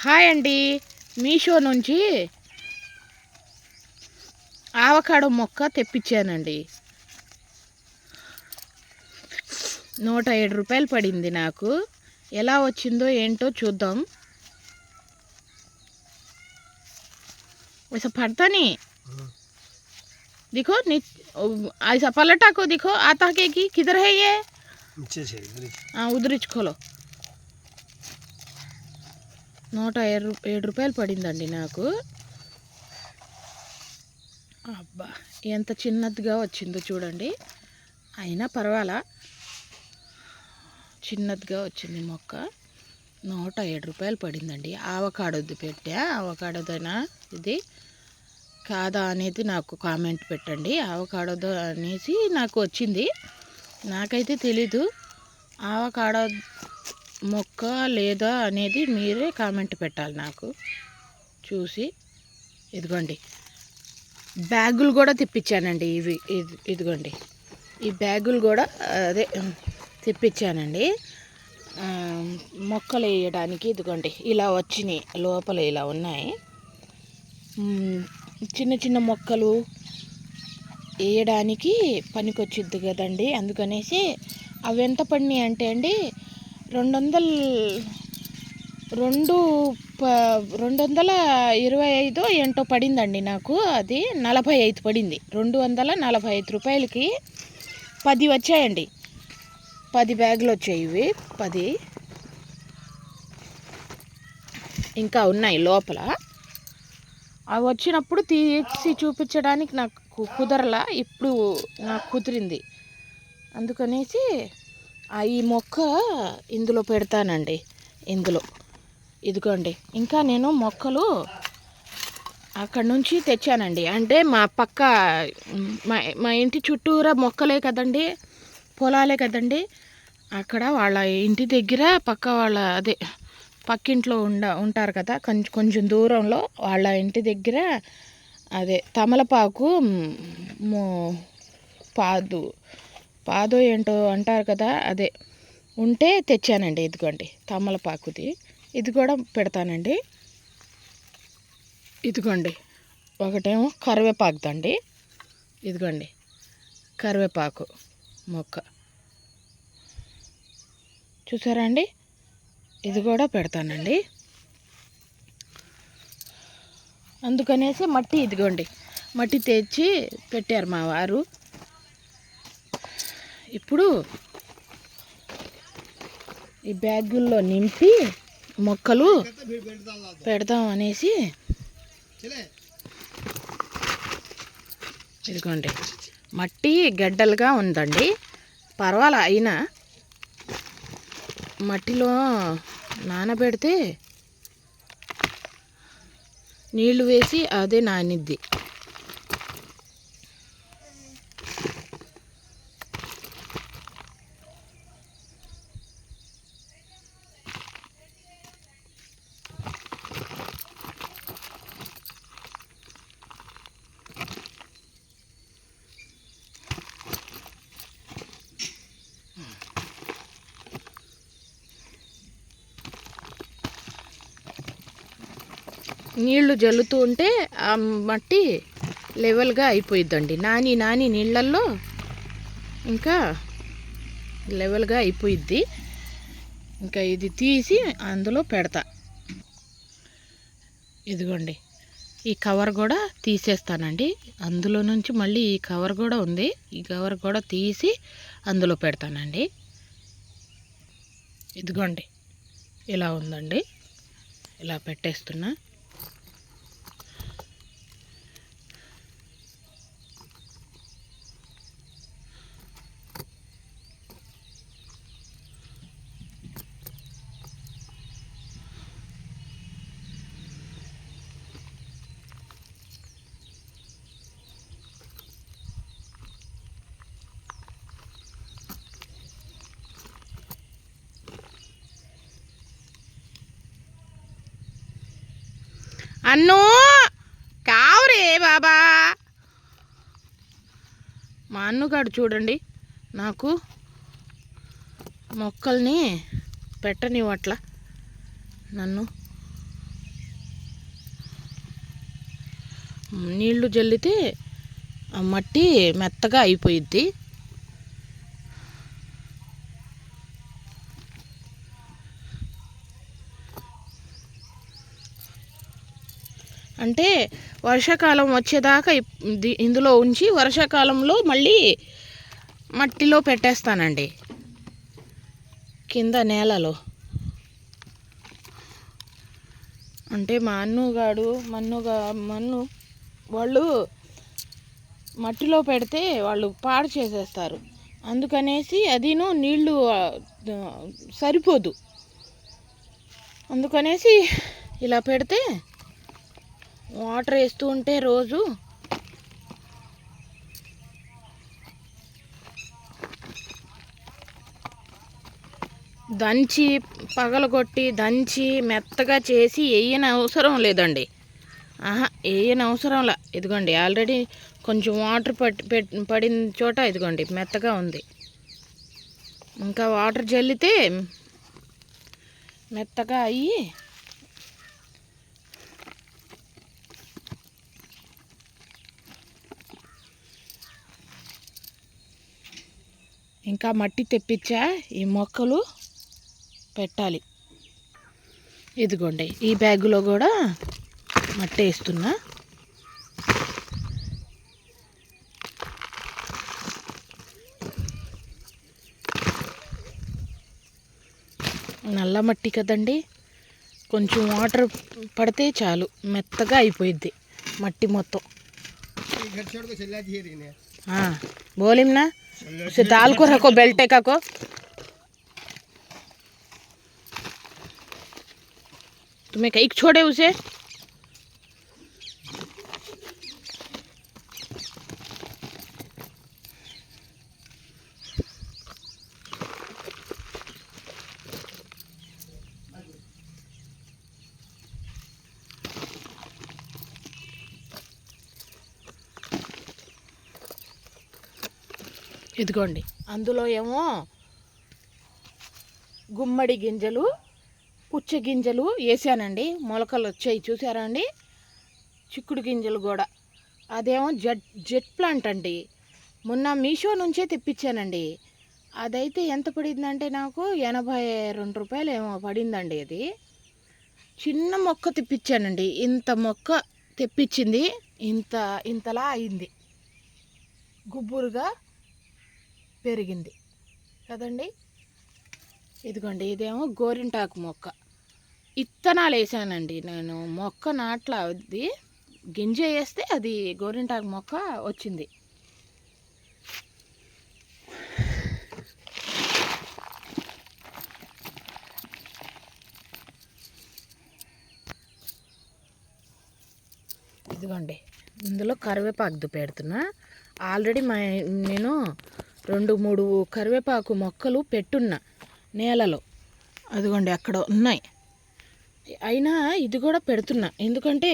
Hi అండి, మీషో నుంచి avocado మొక్క తెప్పించానండి. 107 రూపాయలు పడింది నాకు. ఎలా వచ్చిందో ఏంటో చూద్దాం. वैसा फटता नहीं देखो ऐसा पलटा को देखो आता है कि किधर है ये हाँ उधर खोलो 107 రూపాయలు పడిందండి నాకు. అబ్బా ఎంత చిన్నదిగా వచ్చిందో చూడండి. అయినా పర్వాలా, చిన్నదిగా వచ్చింది మొక్క. 107 రూపాయలు పడిందండి. ఆవకాడోది పెట్టా. ఆవకాడోదైనా ఇది కాదా అనేది నాకు కామెంట్ పెట్టండి. ఆవకాడోదో అనేసి నాకు వచ్చింది. నాకైతే తెలీదు ఆవకాడో మొక్క లేదా అనేది మీరే కామెంట్ పెట్టాలి నాకు చూసి. ఇదిగోండి బ్యాగులు కూడా తెప్పించానండి. ఇదిగోండి ఈ బ్యాగులు కూడా అదే తెప్పించానండి మొక్కలు వేయడానికి. ఇదిగోండి ఇలా వచ్చినాయి, లోపల ఇలా ఉన్నాయి. చిన్న చిన్న మొక్కలు వేయడానికి పనికొచ్చిద్ది కదండి. అందుకనేసి అవి ఎంత పడినాయి అంటే అండి 225 ఏంటో పడిందండి నాకు. అది 45 పడింది. 245 రూపాయలకి 10 వచ్చాయండి. 10 బ్యాగులు వచ్చాయి. ఇవి 10 ఇంకా ఉన్నాయి లోపల. అవి వచ్చినప్పుడు తీసి చూపించడానికి నాకు కుదరలా, ఇప్పుడు నాకు కుదిరింది. అందుకనేసి ఈ మొక్క ఇందులో పెడతానండి. ఇందులో ఇదిగోండి. ఇంకా నేను మొక్కలు అక్కడి నుంచి తెచ్చానండి. అంటే మా ఇంటి చుట్టూరా మొక్కలే కదండి, పొలాలే కదండి. అక్కడ వాళ్ళ ఇంటి దగ్గర పక్కింట్లో ఉంటారు కదా, కొంచెం దూరంలో వాళ్ళ ఇంటి దగ్గర అదే తమలపాకు పాదో ఏంటో అంటారు కదా, అదే ఉంటే తెచ్చానండి. ఇదిగోండి తమలపాకుది. ఇది కూడా పెడతానండి. ఇదిగోండి ఒకటేమో కరివేపాకుదండి. ఇదిగోండి కరివేపాకు మొక్క చూసారా అండి. ఇది కూడా పెడతానండి. అందుకనేసి మట్టి, ఇదిగోండి మట్టి తెచ్చి పెట్టారు మా వారు. ఇప్పుడు ఈ బ్యాగుల్లో నింపి మొక్కలు పెడదాం అనేసి ఇదిగోండి మట్టి గడ్డలుగా ఉందండి. పర్వాలా, అయినా మట్టిలో నానబెడితే నీళ్లు వేసి అదే నానిద్ది. నీళ్లు జల్లుతూ ఉంటే ఆ మట్టి లెవెల్గా అయిపోయిద్దండి. నాని నీళ్ళల్లో ఇంకా లెవెల్గా అయిపోయిద్ది. ఇంకా ఇది తీసి అందులో పెడతా. ఇదిగోండి ఈ కవర్ కూడా తీసేస్తానండి. అందులో నుంచి మళ్ళీ ఈ కవర్ కూడా ఉంది. ఈ కవర్ కూడా తీసి అందులో పెడతానండి. ఇదిగోండి ఇలా ఉందండి. ఇలా పెట్టేస్తున్నా. అన్ను కావురే బాబా. మా అన్నుగాడు చూడండి నాకు మొక్కల్ని పెట్టనివ్వట్ల నన్ను. నీళ్లు జల్లితే ఆ మట్టి మెత్తగా అయిపోయిద్ది. అంటే వర్షాకాలం వచ్చేదాకా ఇందులో ఉంచి వర్షాకాలంలో మళ్ళీ మట్టిలో పెట్టేస్తానండి, కింద నేలలో. అంటే మా మన్ను వాళ్ళు మట్టిలో పెడితే వాళ్ళు పాడు చేసేస్తారు. అందుకనేసి అదిను నీళ్ళు సరిపోదు. అందుకనేసి ఇలా పెడితే వాటర్ వేస్తూ ఉంటే రోజు దంచి పగలగొట్టి దంచి మెత్తగా చేసి వేయని అవసరం లేదండి. వేయని అవసరంలా. ఇదిగోండి ఆల్రెడీ కొంచెం వాటర్ పడిన చోట ఇదిగోండి మెత్తగా ఉంది. ఇంకా వాటర్ జల్లితే మెత్తగా అయ్యి ఇంకా మట్టి తెప్పించా ఈ మొక్కలు పెట్టాలి. ఇదిగోండి ఈ బ్యాగులో కూడా మట్టి వేస్తున్నా. నల్ల మట్టి కదండి, కొంచెం వాటర్ పడితే చాలు మెత్తగా అయిపోయిద్ది మట్టి మొత్తం. बोलिम ना उसे दाल को रखो, बेल्टे का को तुम्हें कहीं छोड़े उसे। ఇదిగోండి అందులో ఏమో గుమ్మడి గింజలు, పుచ్చ గింజలు వేసానండి, మొలకలు వచ్చాయి చూసారా అండి. చిక్కుడు గింజలు కూడా, అదేమో జెట్ ప్లాంట్ అండి, మొన్న మీషో నుంచే తెప్పించానండి. అదైతే ఎంత పడిందంటే నాకు 82 రూపాయలు ఏమో పడిందండి. అది చిన్న మొక్క తెప్పించానండి, ఇంత మొక్క తెప్పించింది, ఇంతలా అయింది, గుబ్బురుగా పెరిగింది కదండి. ఇదిగోండి ఇదేమో గోరింటాకు మొక్క, ఇత్తనాలు వేసానండి నేను. మొక్క నాట్లా అది గింజ వేస్తే అది గోరింటాకు మొక్క వచ్చింది. ఇదిగోండి ఇందులో కరివేపాకు పెడుతున్నా. ఆల్రెడీ నేను 2-3 కరివేపాకు మొక్కలు పెట్టున్నా నేలలో, అదిగోండి అక్కడ ఉన్నాయి. అయినా ఇది కూడా పెడుతున్నా, ఎందుకంటే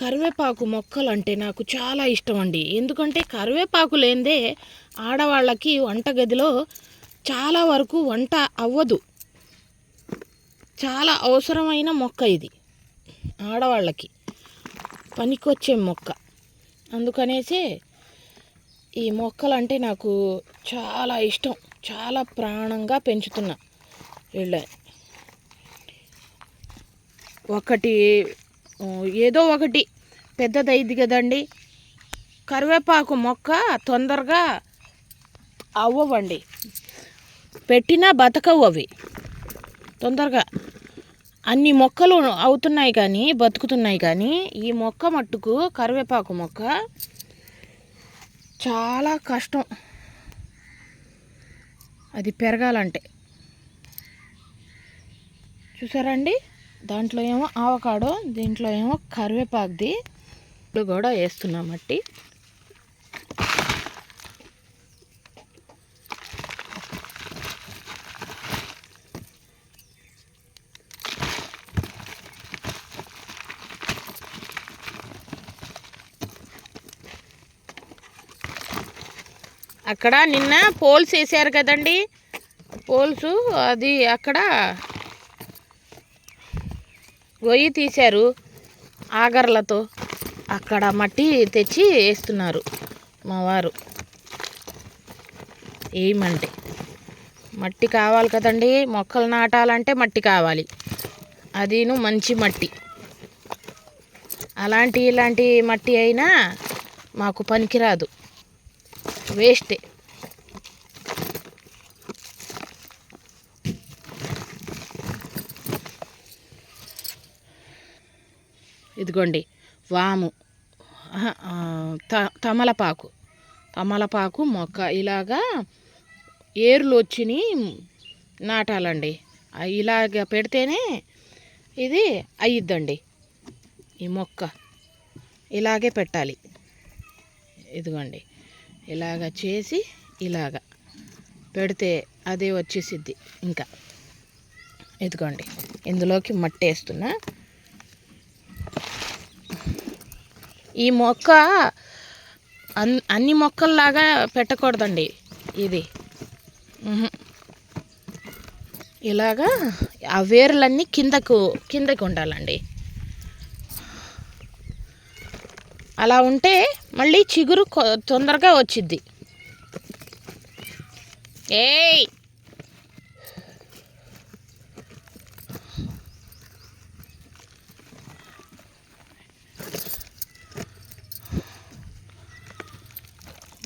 కరివేపాకు మొక్కలు అంటే నాకు చాలా ఇష్టం అండి. ఎందుకంటే కరివేపాకు లేనిదే ఆడవాళ్ళకి వంటగదిలో చాలా వరకు వంట అవ్వదు. చాలా అవసరమైన మొక్క ఇది, ఆడవాళ్ళకి పనికొచ్చే మొక్క. అందుకనేసి ఈ మొక్కలు అంటే నాకు చాలా ఇష్టం, చాలా ప్రాణంగా పెంచుతున్నా. వీళ్ళ ఒకటి ఏదో ఒకటి పెద్దదైద్ది కదండి. కరివేపాకు మొక్క తొందరగా అవ్వవండి, పెట్టినా బతకవు అవి తొందరగా. అన్ని మొక్కలు అవుతున్నాయి కానీ బతుకుతున్నాయి, కానీ ఈ మొక్క మట్టుకు కరివేపాకు మొక్క చాలా కష్టం అది పెరగాలంటే. చూసారండి, దాంట్లో ఏమో ఆవకాడో, దీంట్లో ఏమో కరివేపాకుది. ఇప్పుడు కూడా వేస్తున్నాం మట్టి. అక్కడ నిన్న పోల్స్ వేసారు కదండి, పోల్స్ అది అక్కడ గొయ్యి తీశారు ఆగర్లతో, అక్కడ మట్టి తెచ్చి వేస్తున్నారు మా వారు. ఏమంటే మట్టి కావాలి కదండి, మొక్కలు నాటాలంటే మట్టి కావాలి, అదిను మంచి మట్టి. ఇలాంటి మట్టి అయినా మాకు పనికిరాదు, వేస్టే. ఇదిగోండి వాము, తమలపాకు మొక్క ఇలాగా ఏర్లు వచ్చినాయి నాటాలండి. ఇలాగ పెడితేనే ఇది అయ్యిద్దండి. ఈ మొక్క ఇలాగే పెట్టాలి. ఇదిగోండి ఇలాగ చేసి ఇలాగ పెడితే అదే వచ్చేసిద్ది. ఇంకా ఇదిగోండి ఇందులోకి మట్టి వేస్తున్నా. ఈ మొక్క అన్ని మొక్కల్లాగా పెట్టకూడదండి, ఇది ఇలాగా ఆ వేర్లన్నీ కిందకు ఉండాలండి. అలా ఉంటే మళ్ళీ చిగురు తొందరగా వచ్చిద్ది. ఏయ్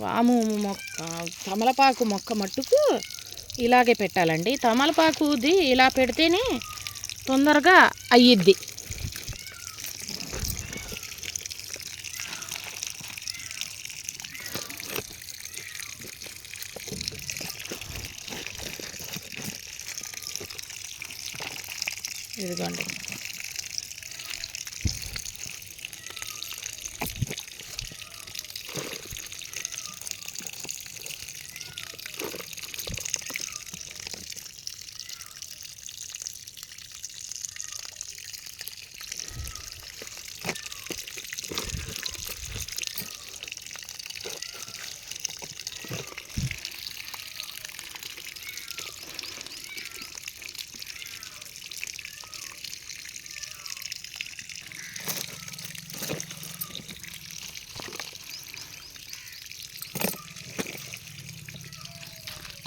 వాము మొక్క, తమలపాకు మొక్క మట్టుకు ఇలాగే పెట్టాలండి. తమలపాకుది ఇలా పెడితేనే తొందరగా అయ్యిద్ది. ఇదిగోండి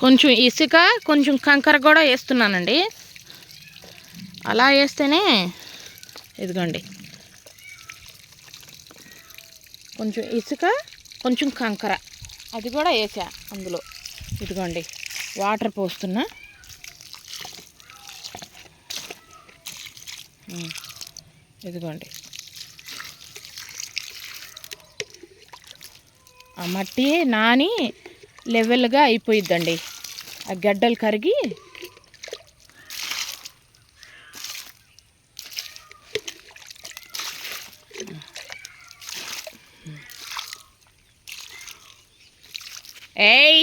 కొంచెం ఇసుక కొంచెం కంకర కూడా వేస్తున్నానండి. అలా వేస్తేనే ఇదిగోండి కొంచెం ఇసుక కొంచెం కంకర అది కూడా వేసా అందులో. ఇదిగోండి వాటర్ పోస్తున్నా. ఇదిగోండి ఆ మట్టి నాని లెవెల్గా అయిపోయిద్దండి, ఆ గడ్డలు కరిగి. ఏయ్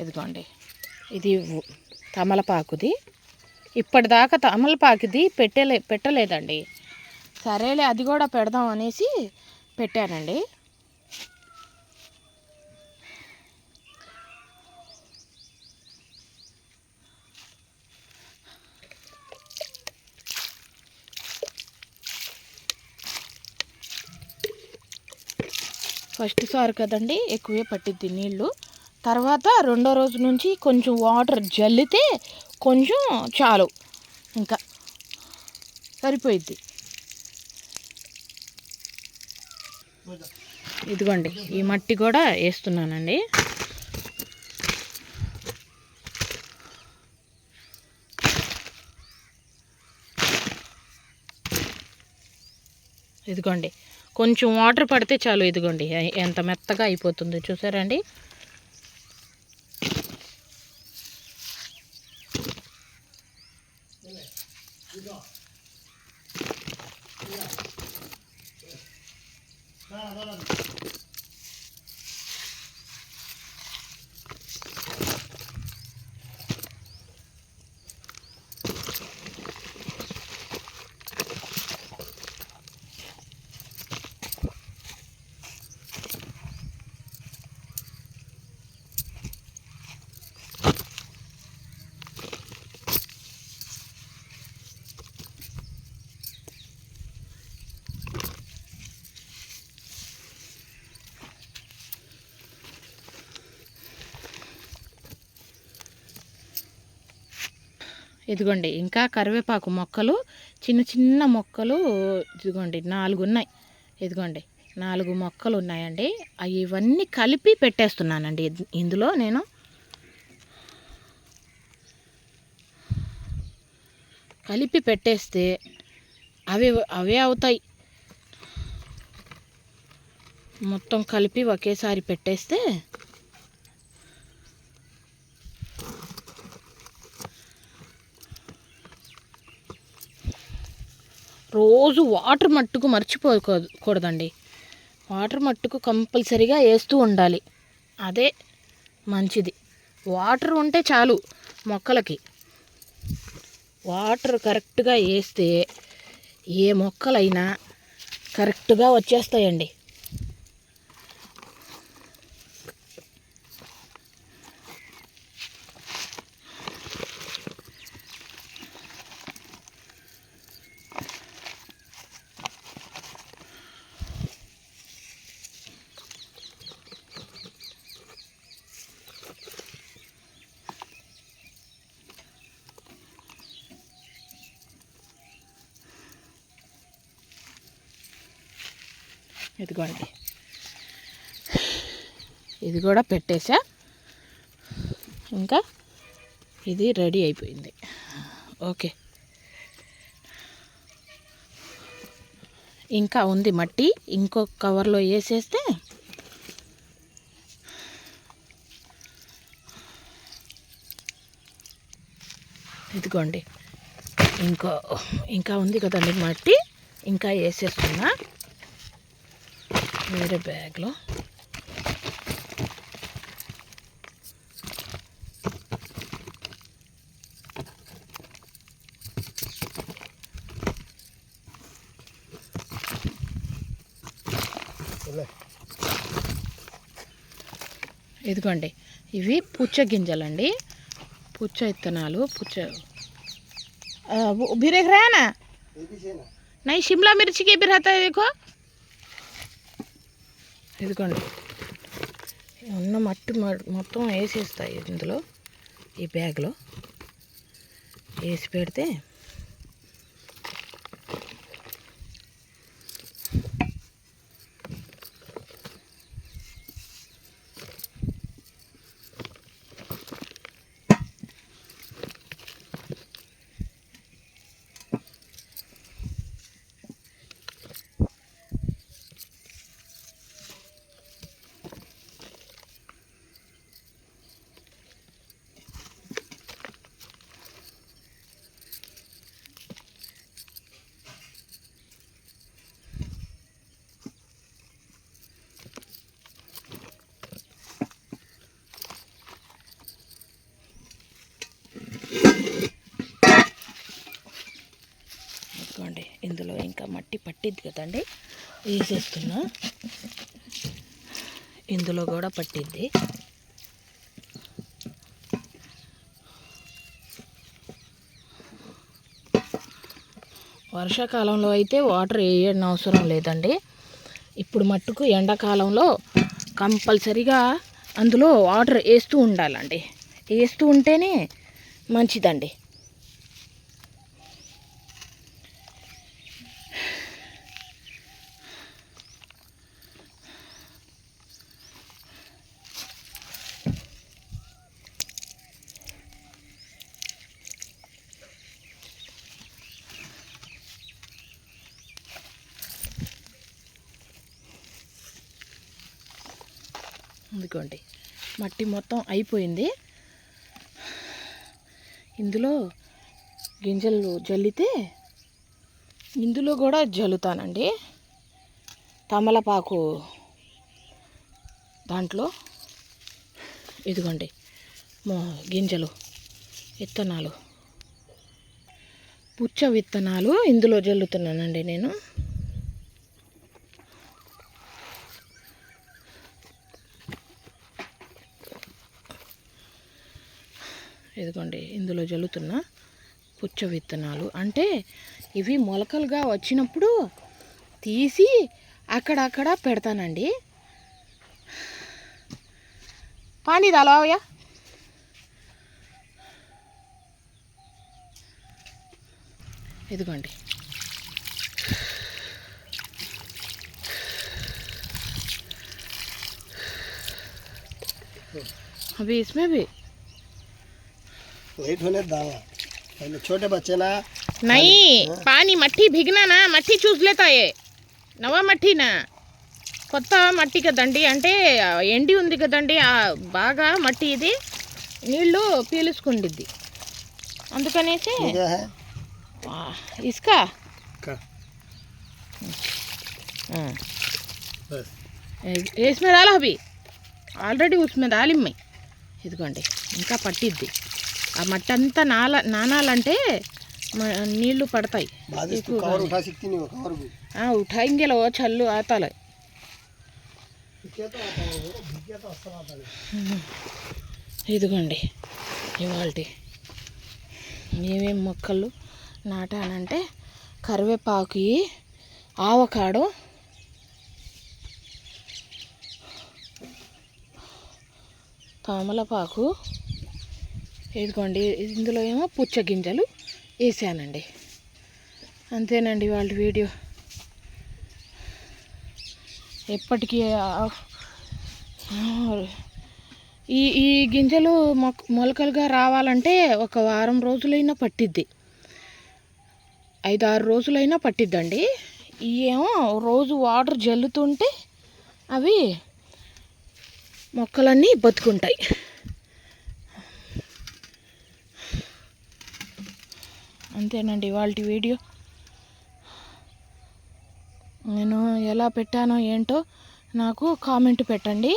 ఇదిగోండి ఇది తమలపాకుది. ఇప్పటిదాకా తమలపాకుది పెట్టలేదండి. సరేలే అది కూడా పెడదాం అనేసి పెట్టానండి. ఫస్ట్ సారి కదండి ఎక్కువే పట్టిద్ది నీళ్ళు. తర్వాత రెండో రోజు నుంచి కొంచెం వాటర్ జల్లితే కొంచెం చాలు, ఇంకా సరిపోయిద్ది. ఇదిగోండి ఈ మట్టి కూడా వేస్తున్నానండి. ఇదిగోండి కొంచెం వాటర్ పడితే చాలు. ఇదిగోండి ఎంత మెత్తగా అయిపోతుందో చూసారండి. ఇదిగోండి ఇంకా కరివేపాకు మొక్కలు చిన్న చిన్న మొక్కలు ఇదిగోండి 4 ఉన్నాయి. ఇదిగోండి 4 మొక్కలు ఉన్నాయండి. ఇవన్నీ కలిపి పెట్టేస్తున్నానండి ఇందులో నేను. కలిపి పెట్టేస్తే అవే అవుతాయి. మొత్తం కలిపి ఒకేసారి పెట్టేస్తే రోజు వాటర్ మట్టుకు మర్చిపోకూడదండి. వాటర్ మట్టుకు కంపల్సరీగా వేస్తూ ఉండాలి. అదే మంచిది. వాటర్ ఉంటే చాలు మొక్కలకి. వాటర్ కరెక్ట్గా వేస్తే ఏ మొక్కలైనా కరెక్ట్గా వచ్చేస్తాయండి. ఇదిగోండి ఇది కూడా పెట్టేసా. ఇంకా ఇది రెడీ అయిపోయింది. ఓకే, ఇంకా ఉంది మట్టి. ఇంకొక కవర్లో వేసేస్తే ఇదిగోండి ఇంకా ఉంది కదండి మట్టి. ఇంకా వేసేస్తున్నా వేరే బ్యాగ్లో. ఇదిగోండి ఇవి పుచ్చ గింజలండి, పుచ్చ విత్తనాలు. भिरेख रहा है ना? नहीं, शिमला मिर्ची के भी रहता है देखो. ఇదిగోండి ఉన్న మట్టి మొత్తం వేసేస్తాయి ఇందులో. ఈ బ్యాగ్లో వేసి పెడితే ఇందులో ఇంకా మట్టి పట్టిద్ది కదండి, వేసేస్తున్నా. ఇందులో కూడా పట్టిద్ది. వర్షాకాలంలో అయితే వాటర్ వేయడం అవసరం లేదండి. ఇప్పుడు మట్టుకు ఎండాకాలంలో కంపల్సరీగా అందులో వాటర్ వేస్తూ ఉండాలండి. వేస్తూ ఉంటేనే మంచిదండి. ఇదిగోండి మట్టి మొత్తం అయిపోయింది. ఇందులో గింజలు జల్లితే ఇందులో కూడా జల్లుతానండి. తమలపాకు దాంట్లో ఇదిగోండి గింజలు, విత్తనాలు, పుచ్చ విత్తనాలు ఇందులో జల్లుతున్నానండి నేను. ఇదిగోండి ఇందులో జల్లుతున్న పుచ్చ విత్తనాలు. అంటే ఇవి మొలకలుగా వచ్చినప్పుడు తీసి అక్కడక్కడ పెడతానండి. పానీ దాలోయా ఇదిగోండి. अभी इसमें भी वेट होने दावा पहले छोटे बच्चे ना नहीं पानी मट्टी भिगना ना मट्टी चूस लेता है नवा मट्टी ना కొత్త మట్టి కదండి అంటే ఎండి ఉంది కదండి బాగా మట్టి ఇది నీళ్ళు పీల్చుకుండిద్ది అందుకనేసి ఇసుక इसमें डाला अभी ఆల్రెడీ उसमें डालिम मैं ఇదిగోండి ఇంకా పట్టిద్ది ఆ మట్టి అంతా నానాలంటే నీళ్లు పడతాయి उठाएंगे लो छल्लू आता है ఇదిగోండి ఇవాల్టి ఏమేమి మొక్కలు నాటానంటే కరివేపాకు, ఆవకాడో, తమలపాకు, ఇదిగోండి ఇందులో ఏమో పుచ్చ గింజలు వేసానండి. అంతేనండి వాళ్ళ వీడియో. ఎప్పటికీ ఈ గింజలు మొలకలుగా రావాలంటే ఒక వారం రోజులైనా పట్టిద్ది, 5-6 రోజులైనా పట్టిద్దండి. ఏమో రోజు వాటర్ జల్లుతుంటే అవి మొక్కలన్నీ బతుకుంటాయి. అంతేనండి వాళ్ళ వీడియో. నేను ఎలా పెట్టానో ఏంటో నాకు కామెంట్ పెట్టండి.